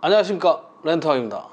안녕하십니까, 렌터입니다.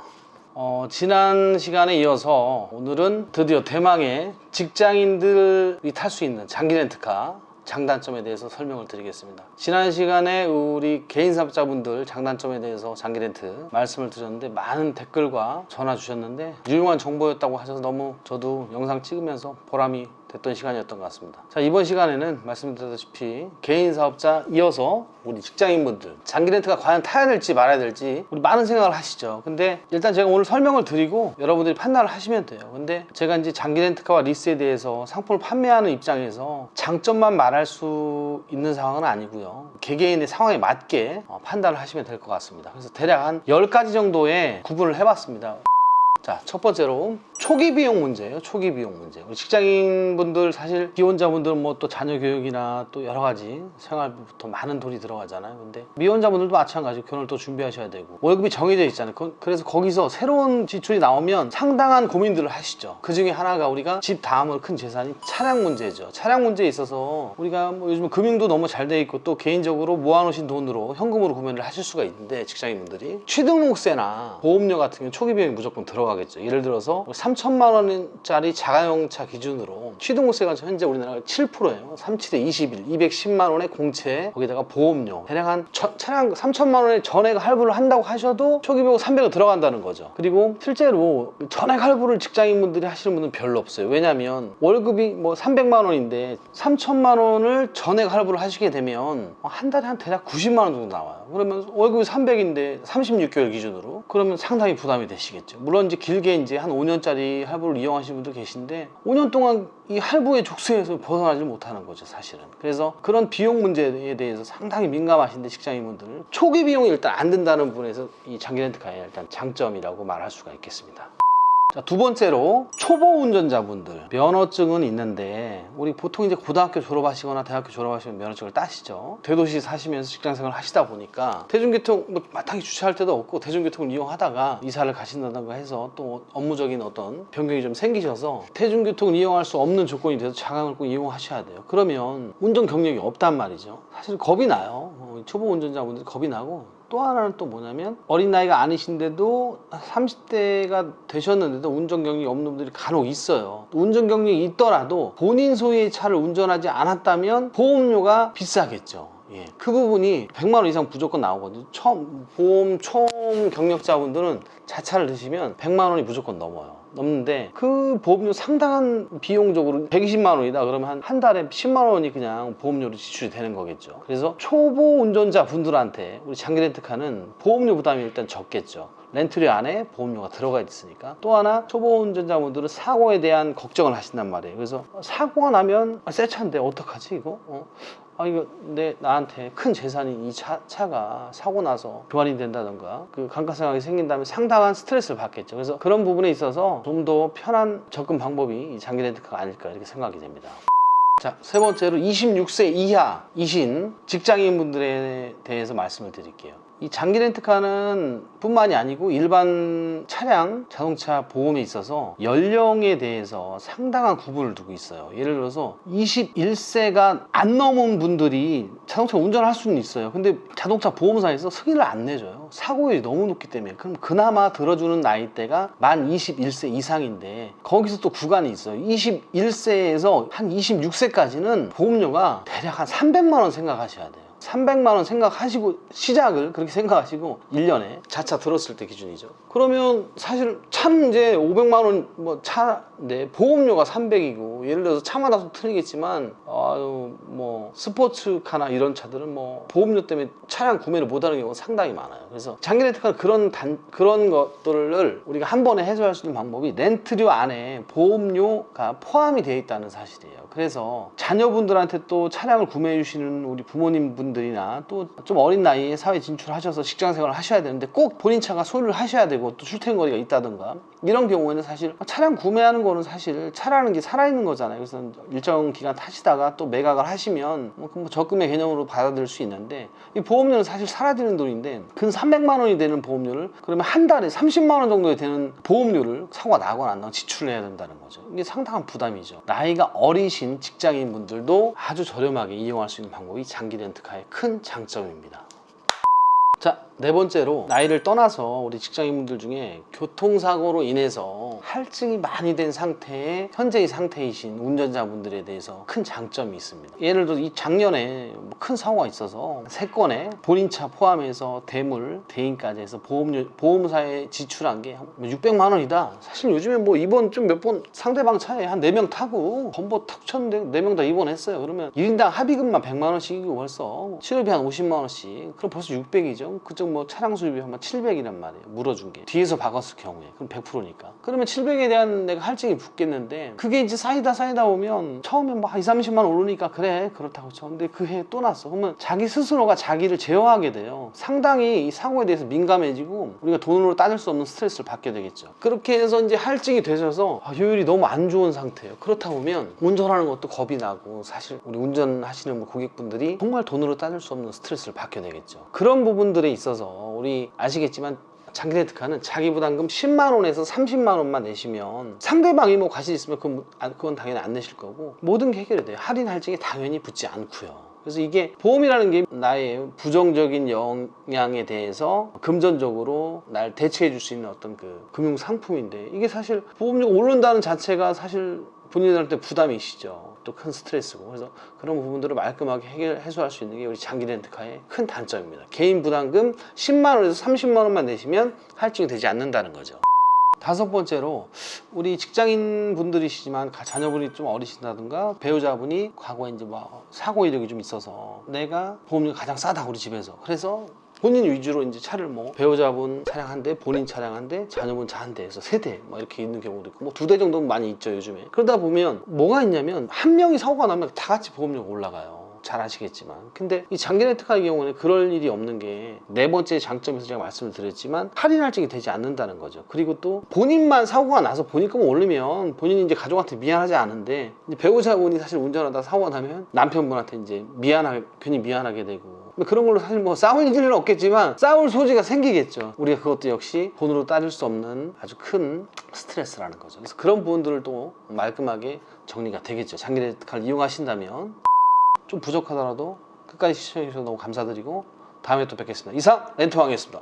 지난 시간에 이어서 오늘은 드디어 대망의 직장인들이 탈 수 있는 장기 렌트카 장단점에 대해서 설명을 드리겠습니다. 지난 시간에 우리 개인 사업자분들 장단점에 대해서 장기 렌트 말씀을 드렸는데 많은 댓글과 전화 주셨는데 유용한 정보였다고 하셔서 너무 저도 영상 찍으면서 보람이 됐던 시간이었던 것 같습니다. 자, 이번 시간에는 말씀드렸다시피 개인 사업자 이어서 우리 직장인분들 장기 렌트가 과연 타야 될지 말아야 될지 우리 많은 생각을 하시죠. 근데 일단 제가 오늘 설명을 드리고 여러분들이 판단을 하시면 돼요. 근데 제가 이제 장기 렌트카와 리스에 대해서 상품을 판매하는 입장에서 장점만 말할 수 있는 상황은 아니고요, 개개인의 상황에 맞게 판단을 하시면 될 것 같습니다. 그래서 대략 한 10가지 정도의 구분을 해봤습니다. 자, 첫 번째로 초기 비용 문제예요. 초기 비용 문제. 우리 직장인분들, 사실 기혼자분들은 뭐 또 자녀 교육이나 또 여러 가지 생활비부터 많은 돈이 들어가잖아요. 근데 미혼자분들도 마찬가지로 결혼을 또 준비하셔야 되고 월급이 정해져 있잖아요. 그래서 거기서 새로운 지출이 나오면 상당한 고민들을 하시죠. 그 중에 하나가 우리가 집 다음으로 큰 재산이 차량 문제죠. 차량 문제에 있어서 우리가 뭐 요즘 금융도 너무 잘 돼 있고 또 개인적으로 모아놓으신 돈으로 현금으로 구매를 하실 수가 있는데, 직장인분들이 취등록세나 보험료 같은 경우 초기 비용이 무조건 들어가겠죠. 예를 들어서 3천만 원짜리 자가용차 기준으로 취등록세가 현재 우리나라가 7%예요. 37에 21, 210만 원의 공채, 거기다가 보험료 대략 한 차량 3천만 원의 전액 할부를 한다고 하셔도 초기 비용 300은 들어간다는 거죠. 그리고 실제로 전액 할부를 직장인분들이 하시는 분은 별로 없어요. 왜냐하면 월급이 뭐 300만 원인데 3천만 원을 전액 할부를 하시게 되면 한 달에 한 대략 90만 원 정도 나와요. 그러면 월급이 300인데 36개월 기준으로 그러면 상당히 부담이 되시겠죠. 물론 이제 길게 이제 한 5년짜리 할부를 이용하시는 분도 계신데 5년 동안 이 할부의 족쇄에서 벗어나지 못하는 거죠, 사실은. 그래서 그런 비용 문제에 대해서 상당히 민감하신데, 직장인분들 초기 비용이 일단 안 든다는 부분에서 이 장기 렌트카의 일단 장점이라고 말할 수가 있겠습니다. 자, 두 번째로 초보 운전자분들, 면허증은 있는데 우리 보통 이제 고등학교 졸업하시거나 대학교 졸업하시면 면허증을 따시죠. 대도시 사시면서 직장생활을 하시다 보니까 대중교통 뭐 마땅히 주차할 데도 없고 대중교통을 이용하다가 이사를 가신다던가 해서 또 업무적인 어떤 변경이 좀 생기셔서 대중교통을 이용할 수 없는 조건이 돼서 차량을 꼭 이용하셔야 돼요. 그러면 운전 경력이 없단 말이죠. 사실 겁이 나요. 초보 운전자분들이 겁이 나고, 또 하나는 또 뭐냐면 어린 나이가 아니신데도 30대가 되셨는데도 운전 경력이 없는 분들이 간혹 있어요. 운전 경력이 있더라도 본인 소유의 차를 운전하지 않았다면 보험료가 비싸겠죠. 예, 그 부분이 100만 원 이상 무조건 나오거든요. 보험 총 경력자분들은 자차를 드시면 100만 원이 무조건 넘는데 그 보험료 상당한 비용적으로 120만 원이다 그러면 한 달에 10만 원이 그냥 보험료로 지출이 되는 거겠죠. 그래서 초보 운전자 분들한테 우리 장기 렌트카는 보험료 부담이 일단 적겠죠. 렌트료 안에 보험료가 들어가 있으니까. 또 하나, 초보 운전자분들은 사고에 대한 걱정을 하신단 말이에요. 그래서 사고가 나면 새 차인데 어떡하지 이거? 이거 나한테 큰 재산인 이 차가 사고 나서 교환이 된다던가 그 감가상각이 생긴다면 상당한 스트레스를 받겠죠. 그래서 그런 부분에 있어서 좀 더 편한 접근 방법이 이 장기 렌트카가 아닐까 이렇게 생각이 됩니다. 자, 세 번째로 26세 이하이신 직장인분들에 대해서 말씀을 드릴게요. 이 장기 렌트카는 뿐만이 아니고 일반 차량, 자동차 보험에 있어서 연령에 대해서 상당한 구분을 두고 있어요. 예를 들어서 21세가 안 넘은 분들이 자동차 운전을 할 수는 있어요. 근데 자동차 보험사에서 승인을 안 내줘요. 사고율이 너무 높기 때문에. 그럼 그나마 들어주는 나이대가 만 21세 이상인데 거기서 또 구간이 있어요. 21세에서 한 26세까지는 보험료가 대략 한 300만 원 생각하셔야 돼요. 300만 원 생각하시고, 시작을 그렇게 생각하시고 1년에 자차 들었을 때 기준이죠. 그러면 사실 차는 이제 500만 원 뭐 차인데 보험료가 300이고, 예를 들어서 차마다 좀 틀리겠지만 뭐 스포츠카나 이런 차들은 뭐 보험료 때문에 차량 구매를 못하는 경우가 상당히 많아요. 그래서 장기 렌트카는 그런 것들을 우리가 한 번에 해소할 수 있는 방법이 렌트료 안에 보험료가 포함이 되어 있다는 사실이에요. 그래서 자녀분들한테 또 차량을 구매해 주시는 우리 부모님분들이나 또 좀 어린 나이에 사회 진출하셔서 직장생활을 하셔야 되는데 꼭 본인 차가 소유를 하셔야 되고 또 출퇴근거리가 있다든가 이런 경우에는 사실 차량 구매하는 거는 사실 차라는 게 살아있는 거잖아요. 그래서 일정 기간 타시다가 또 매각을 하시면 뭐 적금의 개념으로 받아들일 수 있는데, 이 보험료는 사실 사라지는 돈인데 근 300만 원이 되는 보험료를 그러면 한 달에 30만 원 정도 되는 보험료를 사고가 나거나 안 나거나 지출을 해야 된다는 거죠. 이게 상당한 부담이죠. 나이가 어리신 직장인 분들도 아주 저렴하게 이용할 수 있는 방법이 장기 렌트카의 큰 장점입니다. 자, 네 번째로 나이를 떠나서 우리 직장인분들 중에 교통사고로 인해서 할증이 많이 된 상태의 현재의 상태이신 운전자분들에 대해서 큰 장점이 있습니다. 예를 들어 이 작년에 큰 사고가 있어서 3건에 본인 차 포함해서 대물, 대인까지 해서 보험사에 지출한 게 600만 원이다. 사실 요즘에 뭐 입원 좀 몇 번 상대방 차에 한 4명 타고 범버 탁 쳤는데 4명 다 입원했어요. 그러면 1인당 합의금만 100만 원씩이고 벌써 치료비 한 50만 원씩 그럼 벌써 600이죠. 그쪽 뭐 차량 수리비 한 700이란 말이에요. 물어준 게 뒤에서 박았을 경우에 그럼 100%니까 그러면 700에 대한 내가 할증이 붙겠는데 그게 이제 쌓이다 보면 처음에 뭐 20, 30만 원 오르니까 그래 그렇다고 쳐. 근데 그 해 또 났어. 그러면 자기 스스로가 자기를 제어하게 돼요. 상당히 이 사고에 대해서 민감해지고 우리가 돈으로 따질 수 없는 스트레스를 받게 되겠죠. 그렇게 해서 이제 할증이 되셔서 효율이 너무 안 좋은 상태예요. 그렇다 보면 운전하는 것도 겁이 나고 사실 우리 운전하시는 고객분들이 정말 돈으로 따질 수 없는 스트레스를 받게 되겠죠. 그런 부분들에 있어서 우리 아시겠지만 장기 렌트카는 자기 부담금 10만 원에서 30만 원만 내시면 상대방이 뭐 과실 있으면 그건 당연히 안 내실 거고 모든 게 해결이 돼요. 할인 할증이 당연히 붙지 않고요. 그래서 이게 보험이라는 게 나의 부정적인 영향에 대해서 금전적으로 날 대체해 줄 수 있는 어떤 그 금융 상품인데 이게 사실 보험료가 오른다는 자체가 사실 본인들한테 부담이시죠. 또 큰 스트레스고. 그래서 그런 부분들을 말끔하게 해소할 수 있는 게 우리 장기 렌트카의 큰 단점입니다. 개인 부담금 10만 원에서 30만 원만 내시면 할증이 되지 않는다는 거죠. 다섯 번째로 우리 직장인 분들이시지만 자녀분이 좀 어리신다든가 배우자분이 과거에 이제 뭐 사고 이력이 좀 있어서 내가 보험료가 가장 싸다 우리 집에서 그래서 본인 위주로 이제 차를 뭐 배우자분 차량 한 대, 본인 차량 한 대, 자녀분 차 한 대에서 3대 뭐 이렇게 있는 경우도 있고 뭐 2대 정도는 많이 있죠 요즘에. 그러다 보면 뭐가 있냐면 한 명이 사고가 나면 다 같이 보험료가 올라가요. 잘 아시겠지만. 근데 이 장기 렌트카의 경우는 그럴 일이 없는 게 네 번째 장점에서 제가 말씀을 드렸지만 할인 할증이 되지 않는다는 거죠. 그리고 또 본인만 사고가 나서 본인값을 오르면 본인이 이제 가족한테 미안하지 않은데 이제 배우자분이 사실 운전하다 사고가 나면 남편분한테 이제 괜히 미안하게 되고 그런 걸로 사실 뭐 싸울 일은 없겠지만 싸울 소지가 생기겠죠. 우리가 그것도 역시 돈으로 따질 수 없는 아주 큰 스트레스라는 거죠. 그래서 그런 부분들을 또 말끔하게 정리가 되겠죠. 장기 렌트카를 이용하신다면 좀 부족하더라도 끝까지 시청해주셔서 너무 감사드리고 다음에 또 뵙겠습니다. 이상 렌트왕이었습니다.